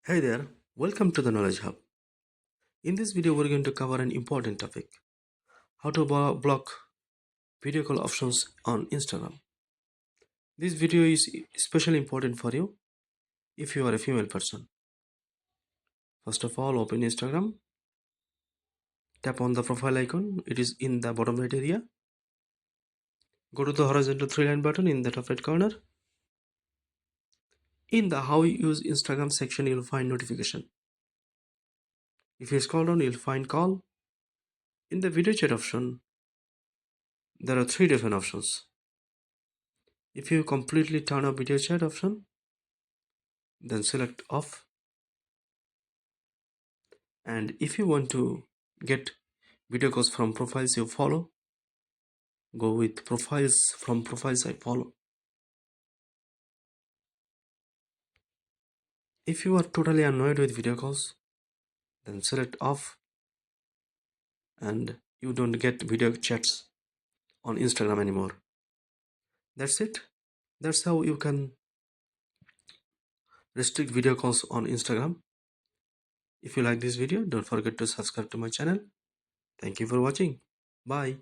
Hey there, welcome to the Knowledge Hub. In this video, we're going to cover an important topic: how to block video call options on Instagram. This video is especially important for you if you are a female person. First of all, open Instagram, tap on the profile icon, it is in the bottom right area. Go to the horizontal 3-line button in the top right corner. In the How You Use Instagram section, you'll find notification. If you scroll down, you'll find call. In the video chat option, there are 3 different options. If you completely turn off video chat option, then select off. And if you want to get video calls from profiles you follow, go with profiles from profiles I follow. If you are totally annoyed with video calls, then select off and you don't get video chats on Instagram anymore. That's it. That's how you can restrict video calls on Instagram. If you like this video, don't forget to subscribe to my channel. Thank you for watching. Bye.